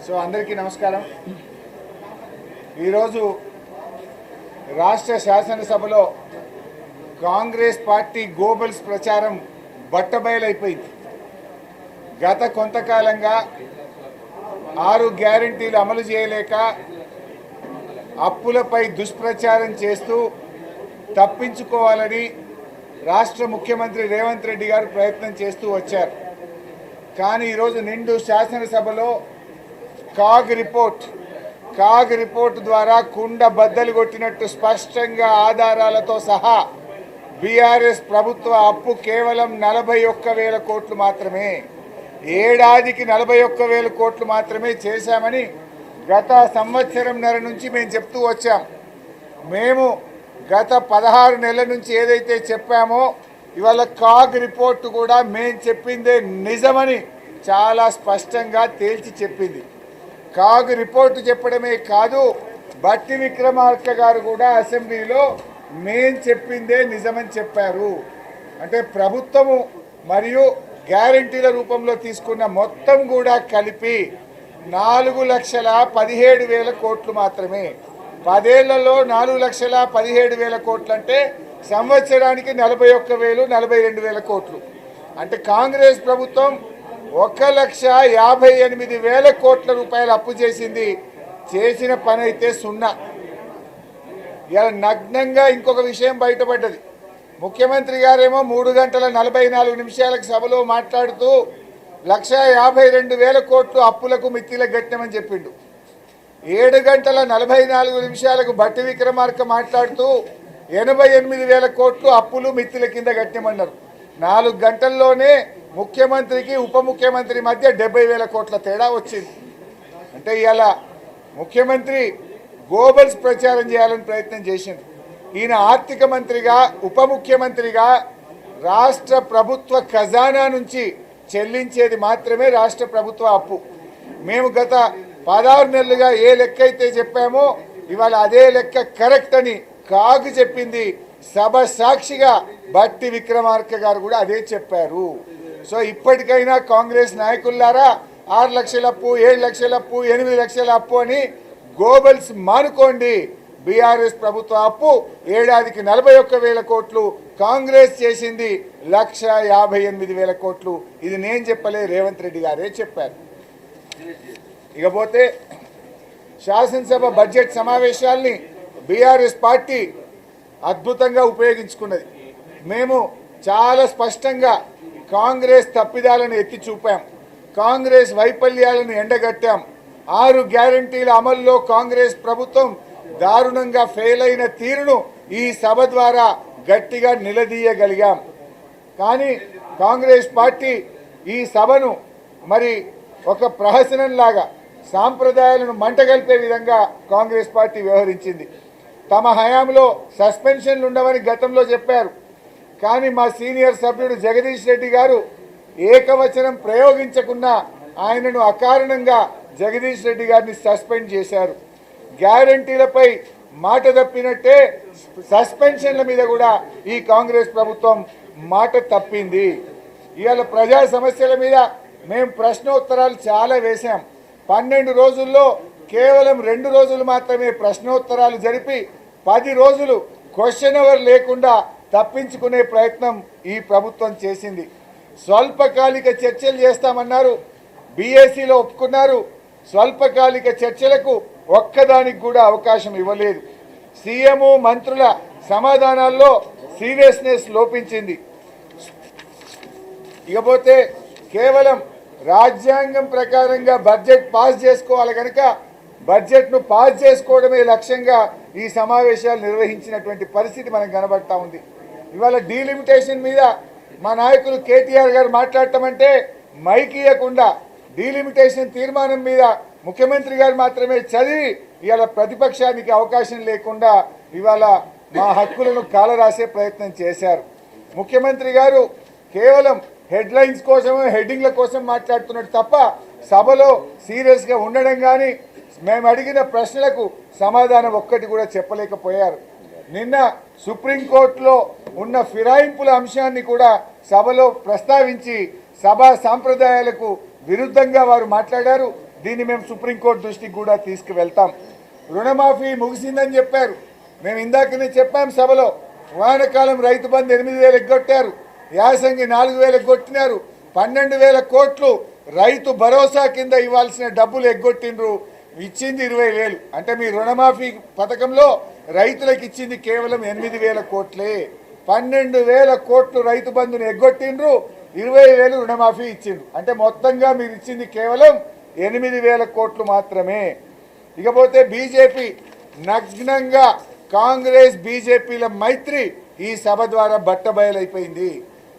అందరికీ నమస్కారం। ఈరోజు రాష్ట్ర శాసనసభలో కాంగ్రెస్ పార్టీ గోబల్స్ ప్రచారం బట్టబయలైపోయింది। గత కొంతకాలంగా 6 గ్యారెంటీలు అమలు చేయలేక అప్పులపై దుష్ప్రచారం చేస్తూ తప్పించుకోవాలని రాష్ట్ర ముఖ్యమంత్రి రేవంత్ రెడ్డి గారు ప్రయత్నం చేస్తూ వచ్చారు। కానీ ఈరోజు నిండు శాసనసభలో కాగ్ రిపోర్ట్ ద్వారా కుండ బద్దలు కొట్టినట్టు స్పష్టంగా ఆధారాలతో సహా బీఆర్ఎస్ ప్రభుత్వ అప్పు కేవలం 41,000 కోట్లు మాత్రమే, ఏడాదికి 41,000 కోట్లు మాత్రమే చేశామని గత సంవత్సరంన్నర నుంచి మేము చెప్తూ వచ్చాం। మేము గత 16 నెలల నుంచి ఏదైతే చెప్పామో ఇవాళ కాగ్ రిపోర్ట్ కూడా మేము చెప్పిందే నిజమని చాలా స్పష్టంగా తేల్చి చెప్పింది। కాగ్ రిపోర్టు చెప్పడమే కాదు, బట్టి విక్రమార్క గారు కూడా అసెంబ్లీలో మేము చెప్పిందే నిజమని చెప్పారు। అంటే ప్రభుత్వము మరియు గ్యారెంటీల రూపంలో తీసుకున్న మొత్తం కూడా కలిపి 4,17,000 కోట్లు మాత్రమే। 10 ఏళ్లలో 4,17,000 కోట్లు అంటే సంవత్సరానికి 41,000 42,000 కోట్లు। అంటే కాంగ్రెస్ ప్రభుత్వం 1,58,000 కోట్ల రూపాయలు అప్పు చేసింది। చేసిన పని అయితే సున్నా। ఇలా నగ్నంగా ఇంకొక విషయం బయటపడ్డది। ముఖ్యమంత్రి గారేమో 3 గంటల 44 నిమిషాలకు సభలో మాట్లాడుతూ 1,52,000 కోట్లు అప్పులకు మిత్తిలకు కట్టినామని చెప్పిండు। 7 గంటల 44 నిమిషాలకు బట్టి విక్రమార్క మాట్లాడుతూ 88,000 కోట్లు అప్పులు మిత్తిల కింద కట్టినామన్నారు। 4 గంటల్లోనే ముఖ్యమంత్రికి ఉప ముఖ్యమంత్రి మధ్య 70,000 కోట్ల తేడా వచ్చింది। అంటే ఇవాళ ముఖ్యమంత్రి గోబల్స్ ప్రచారం చేయాలని ప్రయత్నం చేసింది। ఈయన ఆర్థిక మంత్రిగా ఉప ముఖ్యమంత్రిగా రాష్ట్ర ప్రభుత్వ ఖజానా నుంచి చెల్లించేది మాత్రమే రాష్ట్ర ప్రభుత్వ అప్పు। మేము గత 16 నెలలుగా ఏ లెక్క అయితే చెప్పామో ఇవాళ అదే లెక్క కరెక్ట్ అని కాగు చెప్పింది। సభ సాక్షిగా బట్టి విక్రమార్క గారు కూడా అదే చెప్పారు। సో ఇప్పటికైనా కాంగ్రెస్ నాయకులారా 6 లక్షల అప్పు, 7 లక్షల అప్పు, 8 లక్షల అప్పు అని గోబల్స్ మానుకోండి। బీఆర్ఎస్ ప్రభుత్వ అప్పు ఏడాదికి 41,000 కోట్లు, కాంగ్రెస్ చేసింది 1,58,000 కోట్లు। ఇది నేను చెప్పలే, రేవంత్ రెడ్డి గారే చెప్పారు। ఇకపోతే శాసనసభ బడ్జెట్ సమావేశాల్ని బీఆర్ఎస్ పార్టీ అద్భుతంగా ఉపయోగించుకున్నది। మేము చాలా స్పష్టంగా కాంగ్రెస్ తప్పిదాలను ఎత్తి చూపాం, కాంగ్రెస్ వైఫల్యాలను ఎండగట్టాం। 6 గ్యారెంటీల అమల్లో కాంగ్రెస్ ప్రభుత్వం దారుణంగా ఫెయిల్ అయిన తీరును ఈ సభ ద్వారా గట్టిగా నిలదీయగలిగాం। కానీ కాంగ్రెస్ పార్టీ ఈ సభను మరి ఒక ప్రహసనంలాగా సాంప్రదాయాలను మంటగలిపే విధంగా కాంగ్రెస్ పార్టీ వ్యవహరించింది। తమ హయాంలో సస్పెన్షన్లు ఉండవని గతంలో చెప్పారు, కానీ మా సీనియర్ సభ్యుడు జగదీష్ రెడ్డి గారు ఏకవచనం ప్రయోగించకుండా ఆయనను అకారణంగా జగదీష్ రెడ్డి గారిని సస్పెండ్ చేశారు। గ్యారెంటీలపై మాట తప్పినట్టే సస్పెన్షన్ల మీద కూడా ఈ కాంగ్రెస్ ప్రభుత్వం మాట తప్పింది। ఇవాళ ప్రజా సమస్యల మీద మేము ప్రశ్నోత్తరాలు చాలా వేశాం। 12 రోజుల్లో కేవలం 2 రోజులు మాత్రమే ప్రశ్నోత్తరాలు జరిపి 10 రోజులు క్వశ్చన్ అవర్ లేకుండా తప్పించుకునే ప్రయత్నం ఈ ప్రభుత్వం చేసింది। స్వల్పకాలిక చర్చలు చేస్తామన్నారు, బీఏసీలో ఒప్పుకున్నారు। స్వల్పకాలిక చర్చలకు ఒక్కదానికి కూడా అవకాశం ఇవ్వలేదు। సీఎం మంత్రుల సమాధానాల్లో సీరియస్నెస్ లోపించింది। ఇకపోతే కేవలం రాజ్యాంగం ప్రకారంగా బడ్జెట్ పాస్ చేసుకోవాలి కనుక బడ్జెట్ను పాస్ చేసుకోవడమే లక్ష్యంగా ఈ సమావేశాలు నిర్వహించినటువంటి పరిస్థితి మనకు కనబడతా ఉంది। ఇవాళ డీలిమిటేషన్ మీద మా నాయకులు కేటీఆర్ గారు మాట్లాడటమంటే మైక్ ఇవ్వకుండా డీలిమిటేషన్ తీర్మానం మీద ముఖ్యమంత్రి గారు మాత్రమే చదివి ఇవాళ ప్రతిపక్షానికి అవకాశం లేకుండా ఇవాళ మా హక్కులను కాలరాసే ప్రయత్నం చేశారు। ముఖ్యమంత్రి గారు కేవలం హెడ్లైన్స్ కోసం, హెడ్డింగ్ల కోసం మాట్లాడుతున్నట్టు తప్ప సభలో సీరియస్గా ఉండడం కానీ మేము అడిగిన ప్రశ్నలకు సమాధానం ఒక్కటి కూడా చెప్పలేకపోయారు। నిన్న సుప్రీంకోర్టులో ఉన్న ఫిరాయింపుల అంశాన్ని కూడా సభలో ప్రస్తావించి సభా సాంప్రదాయాలకు విరుద్ధంగా వారు మాట్లాడారు। దీన్ని మేము సుప్రీంకోర్టు దృష్టికి కూడా తీసుకువెళ్తాం. రుణమాఫీ ముగిసిందని చెప్పారు. మేము ఇందాకనే చెప్పాం సభలో, వానాకాలం రైతు బంధు 8,000 ఎగ్గొట్టారు, యాసంగి 4,000 ఎగ్గొట్టినారు, 12,000 కోట్లు రైతు భరోసా కింద ఇవ్వాల్సిన డబ్బులు ఎగ్గొట్టిండ్రు. ఇచ్చింది 20,000. అంటే మీ రుణమాఫీ పథకంలో రైతులకు ఇచ్చింది కేవలం 8,000 కోట్లే. 12,000 కోట్లు రైతు బంధుని ఎగ్గొట్టిండ్రు, 20,000 రుణమాఫీ ఇచ్చిండ్రు. అంటే మొత్తంగా మీరు ఇచ్చింది కేవలం 8,000 కోట్లు మాత్రమే. ఇకపోతే బీజేపీ నగ్నంగా కాంగ్రెస్ బీజేపీల మైత్రి ఈ సభ ద్వారా బట్టబయలైపోయింది.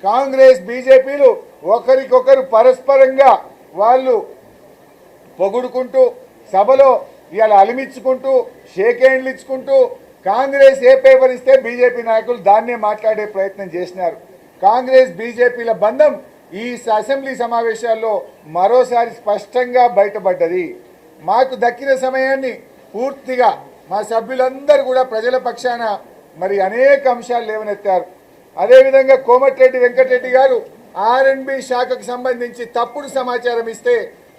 కాంగ్రెస్ బీజేపీలు ఒకరికొకరు పరస్పరంగా వాళ్ళు పొగుడుకుంటూ సభలో ఇవాళ అలిమించుకుంటూ షేక్ హ్యాండ్లు ఇచ్చుకుంటూ కాంగ్రెస్ ఏ పేపర్ ఇస్తే బీజేపీ నాయకులు దాన్నే మాట్లాడే ప్రయత్నం చేసినారు. కాంగ్రెస్ బీజేపీల బంధం ఈ అసెంబ్లీ సమావేశాల్లో మరోసారి స్పష్టంగా బయటపడ్డది. మాకు దక్కిన సమయాన్ని పూర్తిగా మా సభ్యులందరూ కూడా ప్రజల పక్షాన మరి అనేక అంశాలు లేవనెత్తారు. అదేవిధంగా కోమటిరెడ్డి వెంకటరెడ్డి గారు ఆర్ఎండ్బి శాఖకు సంబంధించి తప్పుడు సమాచారం ఇస్తే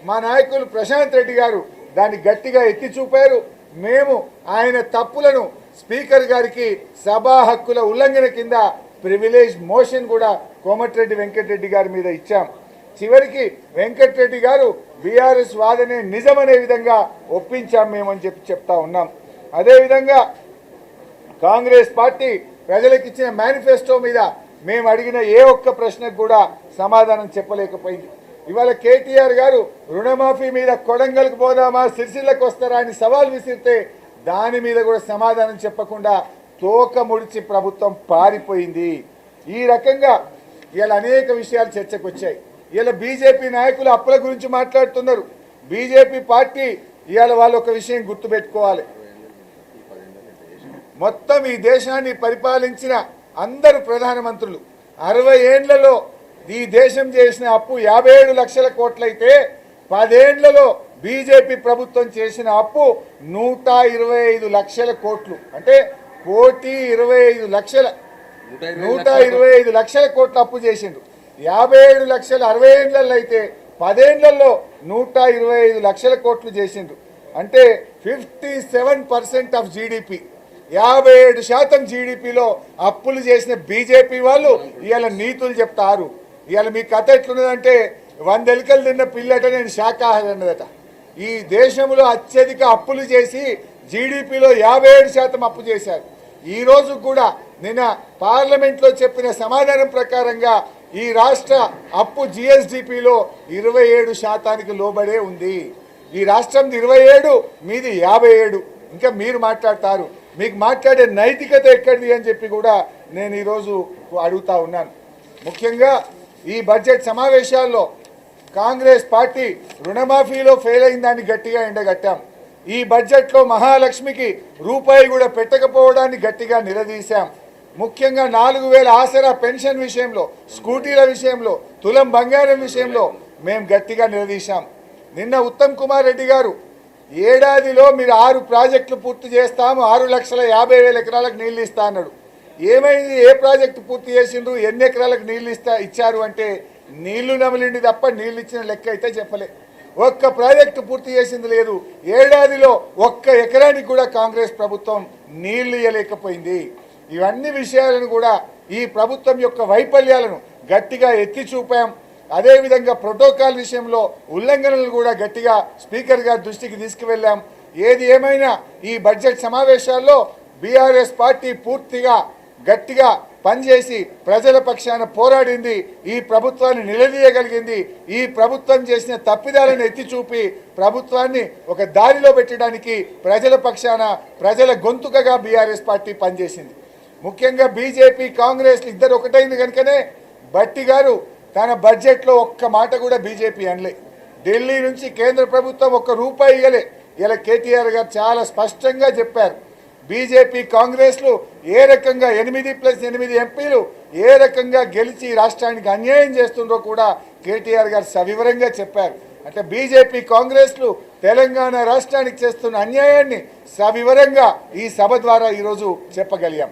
మా నాయకులు ప్రశాంత్ రెడ్డి గారు దాన్ని గట్టిగా ఎత్తి చూపారు. మేము ఆయన తప్పులను స్పీకర్ గారికి సభా హక్కుల ఉల్లంఘన కింద ప్రివిలేజ్ మోషన్ కూడా కోమటిరెడ్డి వెంకటరెడ్డి గారి మీద ఇచ్చాం. చివరికి వెంకటరెడ్డి గారు బీఆర్ఎస్ వాదనే నిజమనే విధంగా ఒప్పించాం మేమని చెప్తా ఉన్నాం. అదేవిధంగా కాంగ్రెస్ పార్టీ ప్రజలకు ఇచ్చిన మేనిఫెస్టో మీద మేము అడిగిన ఏ ఒక్క ప్రశ్నకు కూడా సమాధానం చెప్పలేకపోయింది. ఇవాళ కేటీఆర్ గారు రుణమాఫీ మీద కొడంగల్కి పోదామా సిరిసిల్లకు వస్తారా అని సవాల్ విసిరితే దాని మీద కూడా సమాధానం చెప్పకుండా తోక ముడిచి ప్రభుత్వం పారిపోయింది. ఈ రకంగా ఇలా అనేక విషయాలు చర్చకు వచ్చాయి. ఇలా బీజేపీ నాయకులు అప్పుల గురించి మాట్లాడుతున్నారు. బీజేపీ పార్టీ ఇవాళ వాళ్ళు ఒక విషయం గుర్తుపెట్టుకోవాలి. మొత్తం ఈ దేశాన్ని పరిపాలించిన అందరు ప్రధానమంత్రులు 60 ఏళ్లలో ఈ దేశం చేసిన అప్పు 57 లక్షల కోట్లయితే 10 ఏళ్లలో బీజేపీ ప్రభుత్వం చేసిన అప్పు 125 లక్షల కోట్లు. అంటే 125 లక్షల కోట్లు అప్పు చేసిండ్రు. 57 లక్షలు 60 ఏళ్లలో అయితే 10 ఏళ్లలో 125 లక్షల కోట్లు చేసిండ్రు. అంటే 57% ఆఫ్ జీడిపి, 57% జీడిపిలో అప్పులు చేసిన బీజేపీ వాళ్ళు ఇవాళ నీతులు చెప్తారు. ఇవాళ మీ కథ ఎట్లున్నదంటే 100 ఎలుకలు తిన్న పిల్లట నేను శాఖాహారి అన్నదట. ఈ దేశంలో అత్యధిక అప్పులు చేసి జీడిపిలో 57% అప్పు చేశారు. ఈ రోజు కూడా నిన్న పార్లమెంట్లో చెప్పిన సమాధానం ప్రకారంగా ఈ రాష్ట్ర అప్పు జిఎస్డిపిలో 27% లోబడే ఉంది. ఈ రాష్ట్రం 27, మీది 57. ఇంకా మీరు మాట్లాడతారు. మీకు మాట్లాడే నైతికత ఎక్కడిది అని చెప్పి కూడా నేను ఈరోజు అడుగుతా ఉన్నాను. ముఖ్యంగా ఈ బడ్జెట్ సమావేశాల్లో కాంగ్రెస్ పార్టీ రుణమాఫీలో ఫెయిల్ అయిందాన్ని గట్టిగా ఎండగట్టాం. ఈ బడ్జెట్లో మహాలక్ష్మికి రూపాయి కూడా పెట్టకపోవడాన్ని గట్టిగా నిలదీశాం. ముఖ్యంగా 4,000 ఆసరా పెన్షన్ విషయంలో, స్కూటీల విషయంలో, తులం బంగారం విషయంలో మేము గట్టిగా నిలదీశాం. నిన్న ఉత్తమ్ కుమార్ రెడ్డి గారు ఏడాదిలో మీరు 6 ప్రాజెక్టులు పూర్తి చేస్తాము, 6,50,000 ఎకరాలకు నీళ్ళు ఇస్తా అన్నాడు. ఏమైంది? ఏ ప్రాజెక్టు పూర్తి చేసిండ్రు? ఎన్ని ఎకరాలకు నీళ్ళు ఇచ్చారు అంటే నీళ్లు నమిలిండి తప్ప నీళ్ళు ఇచ్చిన లెక్క అయితే చెప్పలే. ఒక్క ప్రాజెక్టు పూర్తి చేసింది లేదు. ఏడాదిలో ఒక్క ఎకరానికి కూడా కాంగ్రెస్ ప్రభుత్వం నీళ్లు ఇవ్వలేకపోయింది. ఇవన్నీ విషయాలను కూడా ఈ ప్రభుత్వం యొక్క వైఫల్యాలను గట్టిగా ఎత్తి చూపాం. అదేవిధంగా ప్రోటోకాల్ విషయంలో ఉల్లంఘనలు కూడా గట్టిగా స్పీకర్ గారి దృష్టికి తీసుకువెళ్ళాం. ఏది ఏమైనా ఈ బడ్జెట్ సమావేశాల్లో బీఆర్ఎస్ పార్టీ పూర్తిగా గట్టిగా పనిచేసి ప్రజల పక్షాన పోరాడింది. ఈ ప్రభుత్వాన్ని నిలదీయగలిగింది. ఈ ప్రభుత్వం చేసిన తప్పిదాలను ఎత్తి చూపి ప్రభుత్వాన్ని ఒక దారిలో పెట్టడానికి ప్రజల పక్షాన, ప్రజల గొంతుకగా బీఆర్ఎస్ పార్టీ పనిచేసింది. ముఖ్యంగా బీజేపీ కాంగ్రెస్ ఇద్దరు ఒకటైంది కనుకనే భట్టి గారు తన బడ్జెట్లో ఒక్క మాట కూడా బీజేపీ అనలే. ఢిల్లీ నుంచి కేంద్ర ప్రభుత్వం ఒక్క రూపాయి ఇవ్వలే. ఇలా కేటీఆర్ గారు చాలా స్పష్టంగా చెప్పారు. బీజేపీ కాంగ్రెస్లు ఏ రకంగా 8+8 ఎంపీలు ఏ రకంగా గెలిచి రాష్ట్రానికి అన్యాయం చేస్తుందో కూడా కేటీఆర్ గారు సవివరంగా చెప్పారు. అంటే బీజేపీ కాంగ్రెస్లు తెలంగాణ రాష్ట్రానికి చేస్తున్న అన్యాయాన్ని సవివరంగా ఈ సభ ద్వారా ఈరోజు చెప్పగలిగాం.